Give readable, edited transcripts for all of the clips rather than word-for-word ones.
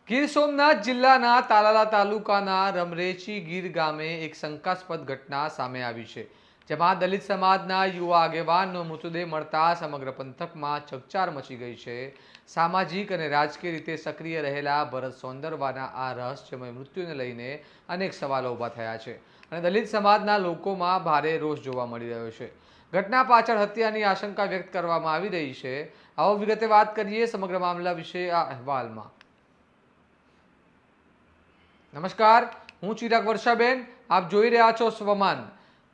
ગીર સોમનાથ જિલ્લાના તાલાલા તાલુકાના રમરેચી ગીર ગામે એક શંકાસ્પદ ઘટના સામે આવી છે, જેમાં દલિત સમાજના યુવા આગેવાનનો મૃતદેહ મળતા સમગ્ર પંથકમાં ચકચાર મચી ગઈ છે। સામાજિક અને રાજકીય રીતે સક્રિય રહેલા ભરત સોંદરવાના આ રહસ્યમય મૃત્યુને લઈને અનેક સવાલો ઊભા થયા છે અને દલિત સમાજના લોકોમાં ભારે રોષ જોવા મળી રહ્યો છે। ઘટના પાછળ હત્યાની આશંકા વ્યક્ત કરવામાં આવી રહી છે। આવો વિગતે વાત કરીએ સમગ્ર મામલા વિશે આ અહેવાલમાં। નમસ્કાર, હું ચિરાગ વર્ષાબેન, આપ જોઈ રહ્યા છો સ્વમાન।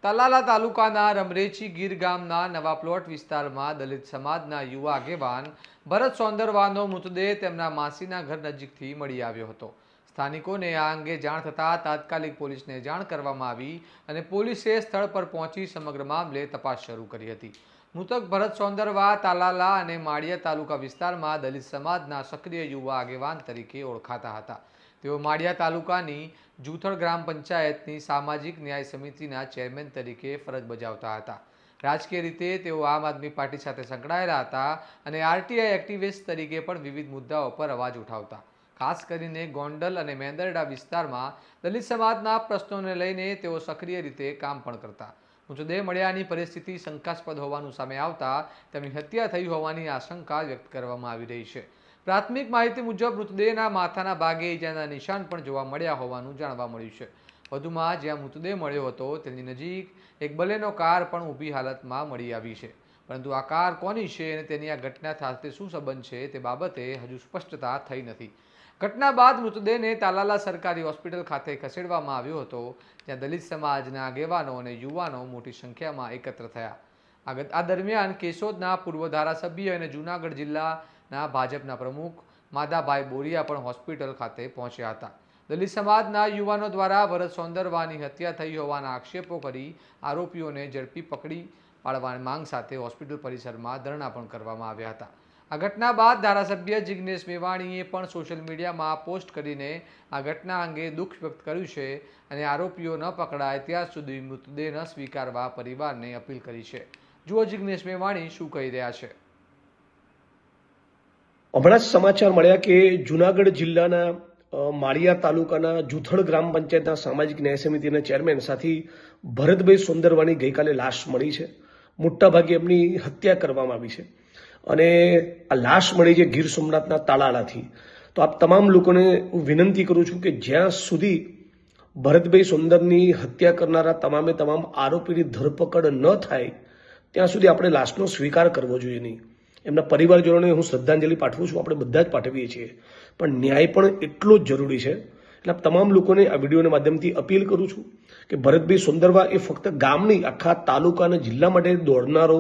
તાલાલા તાલુકાના રમરેચી ગીર ગામના નવા પ્લોટ વિસ્તારમાં દલિત સમાજના યુવા આગેવાન ભરત સોંદરવાનો મૃતદેહ તેમના માસીના ઘર નજીકથી મળી આવ્યો હતો। સ્થાનિકોને આ અંગે જાણ થતાં તાત્કાલિક પોલીસને જાણ કરવામાં આવી અને પોલીસે સ્થળ પર પહોંચી સમગ્ર મામલે તપાસ શરૂ કરી હતી। મૃતક ભરત સોંદરવા તાલાલા અને માળિયા તાલુકા વિસ્તારમાં દલિત સમાજના સક્રિય યુવા આગેવાન તરીકે ઓળખાતા હતા। તેઓ માળિયા તાલુકાની જૂથળ ગ્રામ પંચાયતની સામાજિક ન્યાય સમિતિના ચેરમેન તરીકે ફરજ બજાવતા હતા। રાજકીય રીતે તેઓ આમ આદમી પાર્ટી સાથે સંકળાયેલા હતા અને આરટીઆઈ એક્ટિવિસ્ટ તરીકે પણ વિવિધ મુદ્દાઓ પર અવાજ ઉઠાવતા। ખાસ કરીને ગોંડલ અને મેંદરડા વિસ્તારમાં દલિત સમાજના પ્રશ્નોને લઈને તેઓ સક્રિય રીતે કામ પણ કરતા। મૃતદેહ મળ્યાની પરિસ્થિતિ શંકાસ્પદ હોવાનું સામે આવતા તેમની હત્યા થઈ હોવાની આશંકા વ્યક્ત કરવામાં આવી રહી છે। પ્રાથમિક માહિતી મુજબ મૃતદેહના માથાના ભાગે ઈજાના નિશાન પણ જોવા મળ્યા હોવાનું જાણવા મળ્યું છે। વધુમાં જ્યાં મૃતદેહ મળ્યો હતો તેની નજીક એક બલેનો કાર પણ ઊભી હાલતમાં મળી આવી છે, પરંતુ આ કાર કોની છે અને તેની આ ઘટના સાથે શું સંબંધ છે તે બાબતે હજુ સ્પષ્ટતા થઈ નથી। ઘટના બાદ મૃતદેહને તાલાલા સરકારી હોસ્પિટલ ખાતે ખસેડવામાં આવ્યો હતો, જ્યાં દલિત સમાજના આગેવાનો અને યુવાનો મોટી સંખ્યામાં એકત્ર થયા। આ દરમિયાન કેશોદના પૂર્વ ધારાસભ્ય અને જૂનાગઢ જિલ્લાના ભાજપના પ્રમુખ માધાભાઈ બોરિયા પણ હોસ્પિટલ ખાતે પહોંચ્યા હતા। દલિત સમાજના યુવાનો દ્વારા ભરત સોંદરવાની હત્યા થઈ હોવાના આક્ષેપો કરી આરોપીઓને ઝડપી પકડી પાડવાની માંગ સાથે હોસ્પિટલ પરિસરમાં ધરણા પણ કરવામાં આવ્યા હતા। આ ઘટના બાદ ધારાસભ્ય જિગ્નેશ મેવાણીએ પણ સોશિયલ મીડિયામાં પોસ્ટ કરીને આ ઘટના અંગે દુઃખ વ્યક્ત કર્યું છે અને આરોપીઓ ન પકડાય ત્યાં સુધી મૃતદેહ ન સ્વીકારવા પરિવારને અપીલ કરી છે। જુઓ જિગ્નેશ મેવાણી શું કહી રહ્યા છે। હમણાં જ સમાચાર મળ્યા કે જૂનાગઢ જિલ્લાના માળિયા તાલુકાના જૂથળ ગ્રામ પંચાયતના સામાજિક ન્યાય સમિતિના ચેરમેન સાથી ભરતભાઈ સોંદરવાની ગઈકાલે લાશ મળી છે। મોટાભાગે એમની હત્યા કરવામાં આવી છે અને આ લાશ મળી છે ગીર સોમનાથના તાલાલાથી। તો આપ તમામ લોકોને હું વિનંતી કરું છું કે જ્યાં સુધી ભરતભાઈ સોંદરની હત્યા કરનારા તમામે તમામ આરોપીની ધરપકડ ન થાય ત્યાં સુધી આપણે લાશનો સ્વીકાર કરવો જોઈએ નહીં। એમના પરિવારજનોને હું શ્રદ્ધાંજલિ પાઠવું છું, આપણે બધા જ પાઠવીએ છીએ, પણ ન્યાય પણ એટલો જ જરૂરી છે। એટલે તમામ લોકોને આ વિડીયોના માધ્યમથી અપીલ કરું છું કે ભરતભાઈ સોંદરવા એ ફક્ત ગામની આખા તાલુકા અને જિલ્લા માટે દોડનારો,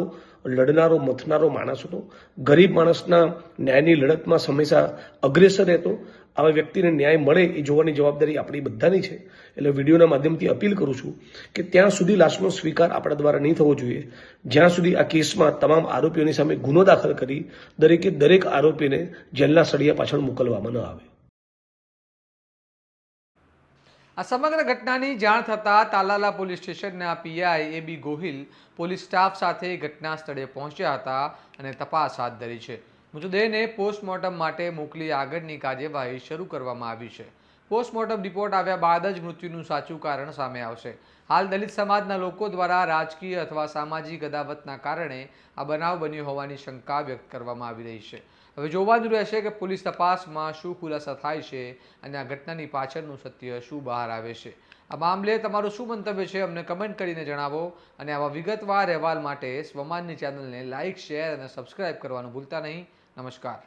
લડનારો, મથનારો માણસ હતો। ગરીબ માણસના ન્યાયની લડતમાં હંમેશા અગ્રેસર રહેતો। આવા વ્યક્તિને ન્યાય મળે એ જોવાની જવાબદારી આપણી બધાની છે। એટલે વિડીયોના માધ્યમથી અપીલ કરું છું કે ત્યાં સુધી લાશનો સ્વીકાર આપણા દ્વારા નહીં થવો જોઈએ જ્યાં સુધી આ કેસમાં તમામ આરોપીઓની સામે ગુનો દાખલ કરી દરેકે દરેક આરોપીને જેલના સળિયા પાછળ મોકલવામાં ન આવે। આ સમગ્ર ઘટનાની જાણ થતાં તાલાલા પોલીસ સ્ટેશનના પીઆઈ એબી ગોહિલ પોલીસ સ્ટાફ સાથે ઘટના સ્થળે પહોંચ્યા હતા અને તપાસ હાથ ધરી છે। મૃતદેહને પોસ્ટમોર્ટમ માટે મોકલી આગળની કાર્યવાહી શરૂ કરવામાં આવી છે। પોસ્ટમોર્ટમ રિપોર્ટ આવ્યા બાદ જ મૃત્યુનું સાચું કારણ સામે આવશે। હાલ દલિત સમાજના લોકો દ્વારા રાજકીય અથવા સામાજિક અદાવતના કારણે આ બનાવ બન્યો હોવાની શંકા વ્યક્ત કરવામાં આવી રહી છે। હવે જોવાનું રહેશે કે પોલીસ તપાસમાં શું ખુલાસા થાય છે અને આ ઘટનાની પાછળનું સત્ય શું બહાર આવે છે। આ મામલે તમારું શું મંતવ્ય છે અમને કમેન્ટ કરીને જણાવો અને આવા વિગતવાર અહેવાલ માટે સ્વમાનની ચેનલને લાઇક, શેર અને સબસ્ક્રાઇબ કરવાનું ભૂલતા નહીં। નમસ્કાર।